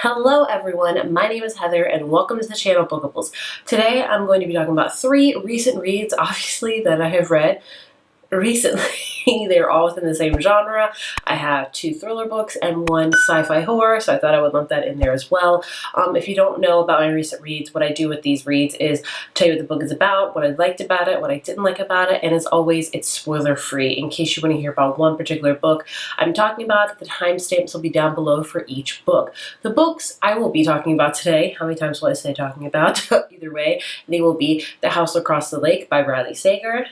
Hello everyone, my name is Heather and welcome to the channel Bookables. Today I'm going to be talking about 3 recent reads, obviously, that I have read recently. They're all within the same genre. I have 2 thriller books and 1 sci-fi horror, so I thought I would lump that in there as well. If you don't know about my recent reads, what I do with these reads is tell you what the book is about, what I liked about it, what I didn't like about it, and as always, it's spoiler-free. In case you want to hear about one particular book I'm talking about, the timestamps will be down below for each book. The books I will be talking about today, how many times will I say talking about? Either way, they will be The House Across the Lake by Riley Sager,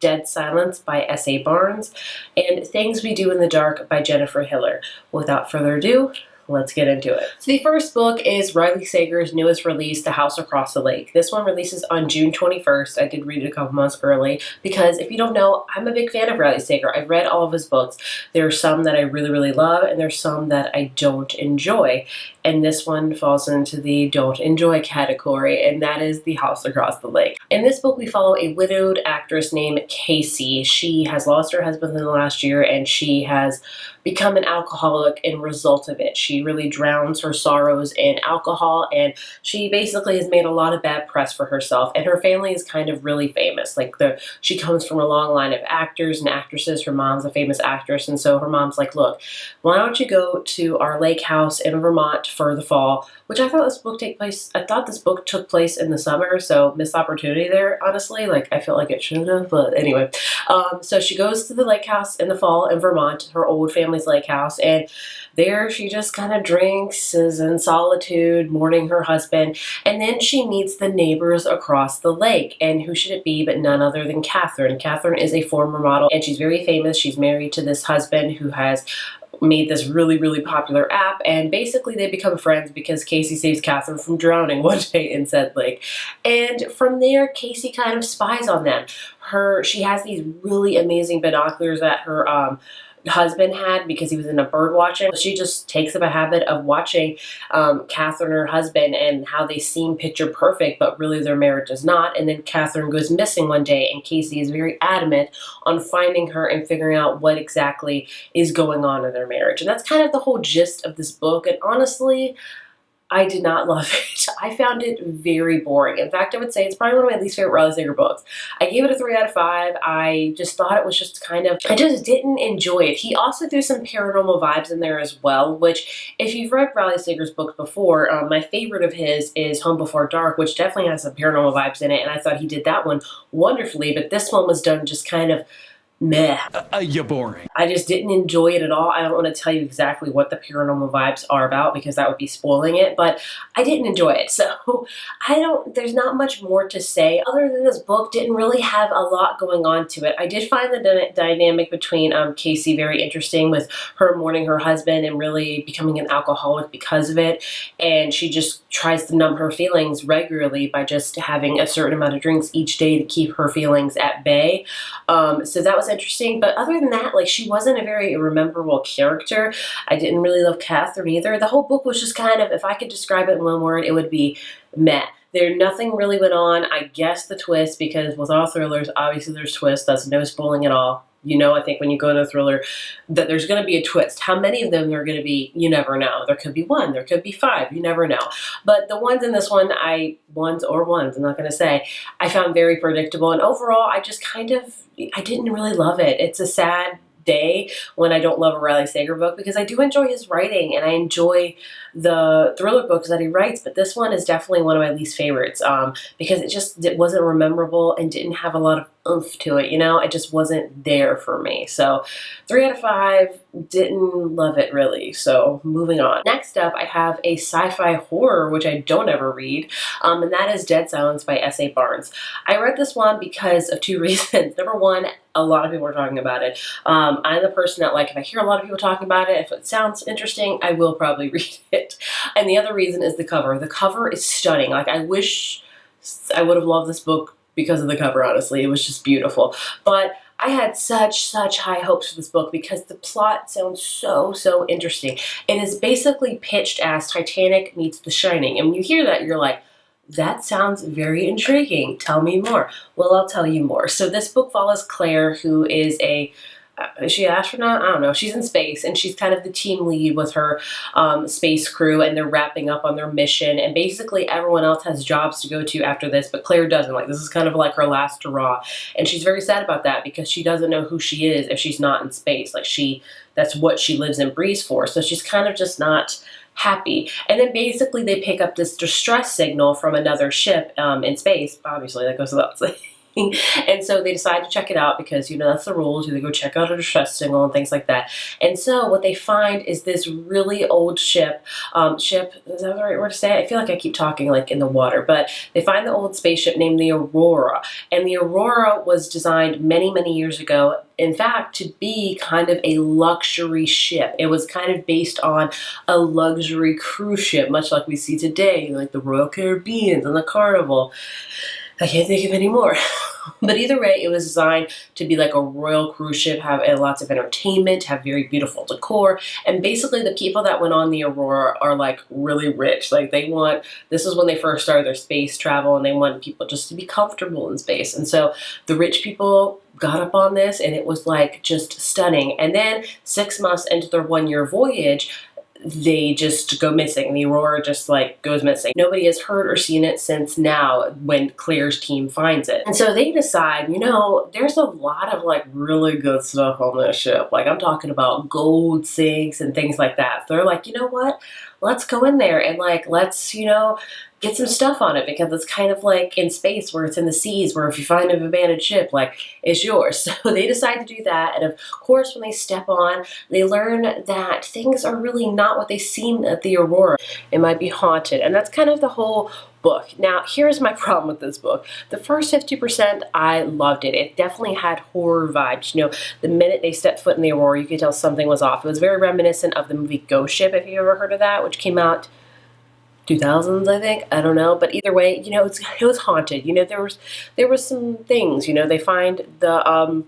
Dead Silence by S.A. Barnes, and Things We Do in the Dark by Jennifer Hiller. Without further ado, let's get into it. So the first book is Riley Sager's newest release, The House Across the Lake. This one releases on June 21st. I did read it a couple months early because if you don't know, I'm a big fan of Riley Sager. I've read all of his books. There are some that I really, really love and there's some that I don't enjoy. And this one falls into the don't enjoy category, and that is The House Across the Lake. In this book, we follow a widowed actress named Casey. She has lost her husband in the last year and she has become an alcoholic in result of it. She really drowns her sorrows in alcohol, and she basically has made a lot of bad press for herself, and her family is kind of really famous. She comes from a long line of actors and actresses. Her mom's a famous actress, and so her mom's like, look, why don't you go to our lake house in Vermont for the fall, which I thought this book took place in the summer, so missed opportunity there, honestly. I feel like it should have, but anyway. So she goes to the lake house in the fall in Vermont, her old family's lake house, and there she just kind of drinks, is in solitude, mourning her husband, and then she meets the neighbors across the lake, and who should it be but none other than Catherine. Catherine is a former model, and she's very famous. She's married to this husband who has made this really, really popular app, and basically they become friends because Casey saves Catherine from drowning one day in said lake. And from there, Casey kind of spies on them. She has these really amazing binoculars that her husband had because he was into bird watching. She just takes up a habit of watching Catherine and her husband and how they seem picture perfect, but really their marriage is not. And then Catherine goes missing one day, and Casey is very adamant on finding her and figuring out what exactly is going on in their marriage. And that's kind of the whole gist of this book. And honestly, I did not love it. I found it very boring. In fact, I would say it's probably one of my least favorite Riley Sager books. I gave it a 3 out of 5. I just thought it was just I just didn't enjoy it. He also threw some paranormal vibes in there as well, which if you've read Riley Sager's books before, my favorite of his is Home Before Dark, which definitely has some paranormal vibes in it, and I thought he did that one wonderfully, but this one was done just kind of meh. You're boring. I just didn't enjoy it at all. I don't want to tell you exactly what the paranormal vibes are about because that would be spoiling it, but I didn't enjoy it. So there's not much more to say other than this book didn't really have a lot going on to it. I did find the dynamic between Casey very interesting, with her mourning her husband and really becoming an alcoholic because of it. And she just tries to numb her feelings regularly by just having a certain amount of drinks each day to keep her feelings at bay. So that was interesting, but other than that, she wasn't a very rememberable character. I didn't really love Catherine either. The whole book was just kind of, if I could describe it in one word, it would be meh. Nothing really went on. I guess the twist, because with all thrillers, obviously there's twists. That's no spoiling at all. I think when you go to a thriller that there's going to be a twist. How many of them there are going to be, you never know. There could be 1, there could be 5, you never know. But the ones in this one, I'm not going to say, I found very predictable. And overall, I didn't really love it. It's a sad day when I don't love a Riley Sager book because I do enjoy his writing and I enjoy the thriller books that he writes, but this one is definitely one of my least favorites because it wasn't rememberable and didn't have a lot of oomph to it, it just wasn't there for me. So 3 out of 5, didn't love it really. So moving on. Next up, I have a sci-fi horror, which I don't ever read, and that is Dead Silence by S.A. Barnes. I read this one because of 2 reasons. Number 1, a lot of people are talking about it. I'm the person that, if I hear a lot of people talking about it, if it sounds interesting, I will probably read it. And the other reason is the cover. The cover is stunning. I wish I would have loved this book because of the cover, honestly. It was just beautiful. But I had such high hopes for this book because the plot sounds so interesting. It is basically pitched as Titanic meets The Shining. And when you hear that, you're like, that sounds very intriguing. Tell me more. Well, I'll tell you more. So this book follows Claire, who is a is she an astronaut? I don't know. She's in space, and she's kind of the team lead with her space crew, and they're wrapping up on their mission. And basically, everyone else has jobs to go to after this, but Claire doesn't. Like, this is kind of like her last hurrah, and she's very sad about that because she doesn't know who she is if she's not in space. Like, that's what she lives and breathes for. So she's kind of just not happy. And then basically, they pick up this distress signal from another ship in space. Obviously, that goes without saying. And so they decide to check it out because, you know, that's the rules. You go check out a distress signal and things like that. And so what they find is this really old ship, is that the right word to say? I feel like I keep talking like in the water, but they find the old spaceship named the Aurora. And the Aurora was designed many, many years ago, in fact, to be kind of a luxury ship. It was kind of based on a luxury cruise ship, much like we see today, like the Royal Caribbean and the Carnival. I can't think of any more. But either way, it was designed to be like a royal cruise ship, have lots of entertainment, have very beautiful decor. And basically the people that went on the Aurora are like really rich. Like this is when they first started their space travel, and they want people just to be comfortable in space. And so the rich people got up on this, and it was like just stunning. And then 6 months into their 1-year voyage, they just go missing. The Aurora just like goes missing. Nobody has heard or seen it since now when Claire's team finds it. And so they decide, you know, there's a lot of like really good stuff on this ship. Like, I'm talking about gold sinks and things like that. So they're like, you know what? Let's go in there and like, let's, you know, get some stuff on it, because it's kind of like in space where it's in the seas, where if you find an abandoned ship, like, it's yours. So they decide to do that. And of course, when they step on, they learn that things are really not what they seem at the Aurora. It might be haunted. And that's kind of the whole book. Now, here's my problem with this book. The first 50%, I loved it. It definitely had horror vibes. You know, the minute they stepped foot in the Aurora, you could tell something was off. It was very reminiscent of the movie Ghost Ship, if you ever heard of that, which came out 2000s, I think. I don't know. But either way, you know, it was haunted. You know, there was some things, you know, they find the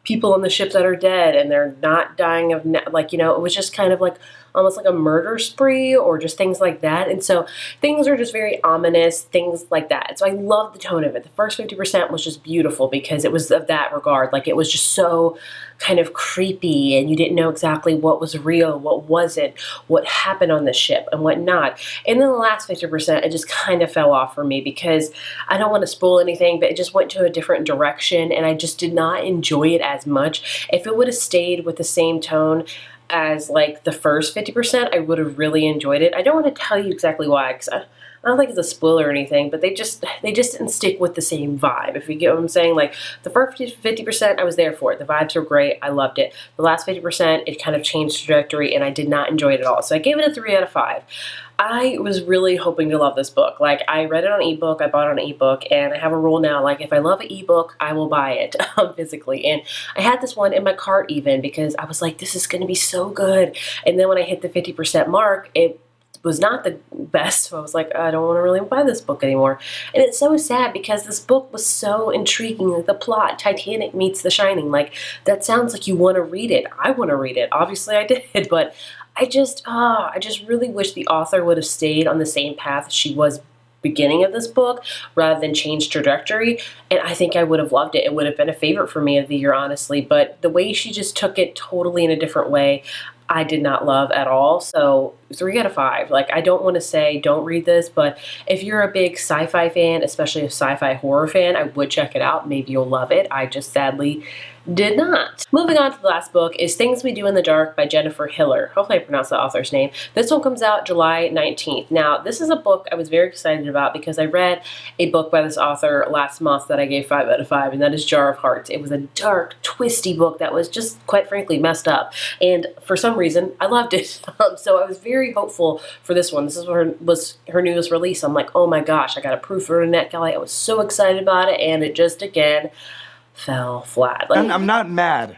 people on the ship that are dead, and they're not dying of, like, you know, it was just kind of like almost like a murder spree or just things like that. And so things are just very ominous, things like that. So I love the tone of it. The first 50% was just beautiful because it was of that regard. Like, it was just so kind of creepy, and you didn't know exactly what was real, what wasn't, what happened on the ship and what not. And then the last 50%, it just kind of fell off for me because I don't want to spoil anything, but it just went to a different direction, and I just did not enjoy it as much. If it would have stayed with the same tone as like the first 50%, I would have really enjoyed it. I don't want to tell you exactly why, because I don't think it's a spoiler or anything, but they just didn't stick with the same vibe, if you get what I'm saying. Like, the first 50%, I was there for it. The vibes were great. I loved it. The last 50%, it kind of changed trajectory, and I did not enjoy it at all. So I gave it a 3 out of 5. I was really hoping to love this book. Like, I read it on ebook, I bought it on ebook, and I have a rule now, like, if I love an ebook, I will buy it physically. And I had this one in my cart even because I was like, this is going to be so good. And then when I hit the 50% mark, it was not the best, so I was like, I don't want to really buy this book anymore. And it's so sad because this book was so intriguing. Like, the plot, Titanic meets The Shining, like, that sounds like you want to read it. I want to read it. Obviously I did, but I just really wish the author would have stayed on the same path she was beginning of this book rather than change trajectory, and I think I would have loved it. It would have been a favorite for me of the year, honestly, but the way she just took it totally in a different way, I did not love at all. So 3 out of 5. Like, I don't want to say don't read this, but if you're a big sci-fi fan, especially a sci-fi horror fan, I would check it out. Maybe you'll love it. I just sadly did not. Moving on to the last book is Things We Do in the Dark by Jennifer Hiller. Hopefully I pronounced the author's name. This one comes out July 19th. Now, this is a book I was very excited about because I read a book by this author last month that I gave 5 out of 5, and that is Jar of Hearts. It was a dark, twisty book that was just, quite frankly, messed up. And for some reason, I loved it. So I was very hopeful for this one. This was her newest release. I'm like, oh my gosh, I got a proof for NetGalley. I was so excited about it, and it just, again, fell flat. Like, I'm not mad.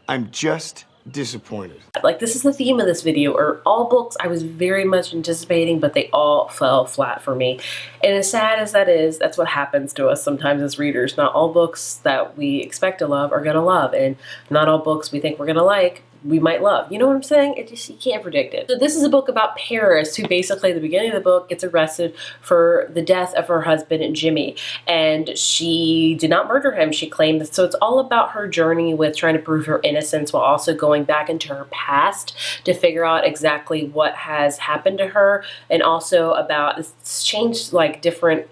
I'm just disappointed. Like, this is the theme of this video, or all books I was very much anticipating, but they all fell flat for me. And as sad as that is, that's what happens to us sometimes as readers. Not all books that we expect to love are gonna love, and not all books we think we're gonna like, we might love. You know what I'm saying? You can't predict it. So this is a book about Paris, who basically at the beginning of the book gets arrested for the death of her husband, Jimmy. And she did not murder him, she claimed. So it's all about her journey with trying to prove her innocence while also going back into her past to figure out exactly what has happened to her, and also about, it's changed like different,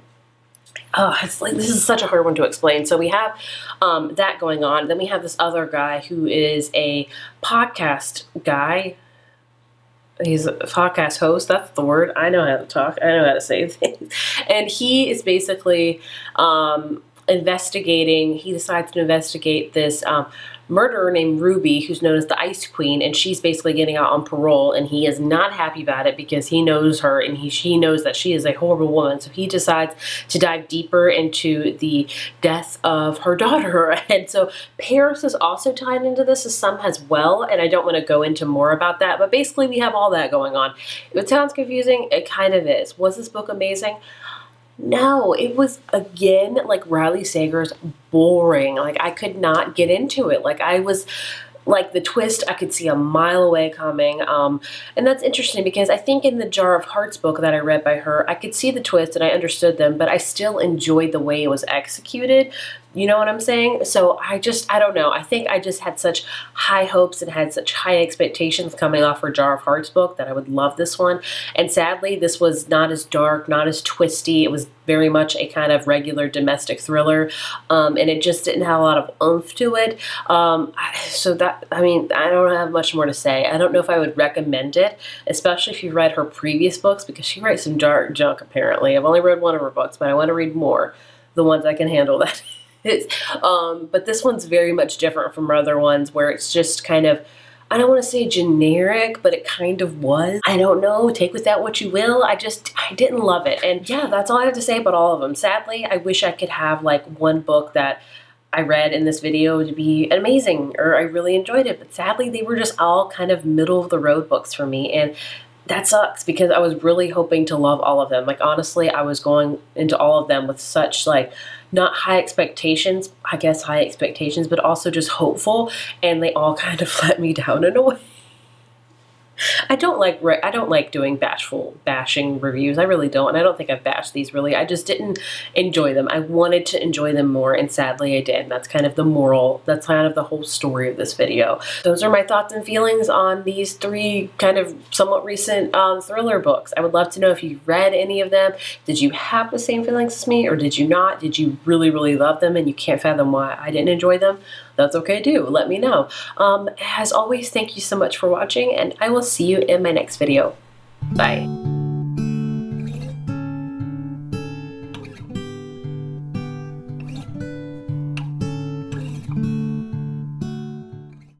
it's like, this is such a hard one to explain. So we have that going on. Then we have this other guy who is a podcast guy. He's a podcast host. That's the word. I know how to talk. I know how to say things. And he is basically investigating. He decides to investigate this murderer named Ruby, who's known as the Ice Queen, and she's basically getting out on parole, and he is not happy about it because he knows her, and he knows that she is a horrible woman. So he decides to dive deeper into the death of her daughter. And so Paris is also tied into this as some as well, and I don't want to go into more about that, but basically we have all that going on. If it sounds confusing, it kind of is. Was this book amazing? No, it was, again, like Riley Sager's boring. Like, I could not get into it. Like, I was, like, the twist I could see a mile away coming. And that's interesting because I think in the Jar of Hearts book that I read by her, I could see the twist and I understood them, but I still enjoyed the way it was executed. You know what I'm saying? So I don't know. I think I just had such high hopes and had such high expectations coming off her Jar of Hearts book that I would love this one. And sadly, this was not as dark, not as twisty. It was very much a kind of regular domestic thriller. And it just didn't have a lot of oomph to it. So that, I mean, I don't have much more to say. I don't know if I would recommend it, especially if you read her previous books, because she writes some dark junk, apparently. I've only read one of her books, but I want to read more. The ones I can handle, that is. But this one's very much different from other ones where it's just kind of, I don't want to say generic, but it kind of was. I don't know, take with that what you will. I didn't love it. And yeah, that's all I have to say about all of them. Sadly, I wish I could have like one book that I read in this video to be amazing, or I really enjoyed it. But sadly, they were just all kind of middle of the road books for me. And that sucks because I was really hoping to love all of them. Like, honestly, I was going into all of them with such, like, not high expectations, I guess high expectations, but also just hopeful, and they all kind of let me down in a way. I don't like doing bashing reviews. I really don't, and I don't think I've bashed these really. I just didn't enjoy them. I wanted to enjoy them more, and sadly I did. That's kind of the moral. That's kind of the whole story of this video. Those are my thoughts and feelings on these three kind of somewhat recent thriller books. I would love to know if you read any of them. Did you have the same feelings as me, or did you not? Did you really, really love them and you can't fathom why I didn't enjoy them? That's okay too. Let me know. As always, thank you so much for watching, and I will see you in my next video. Bye.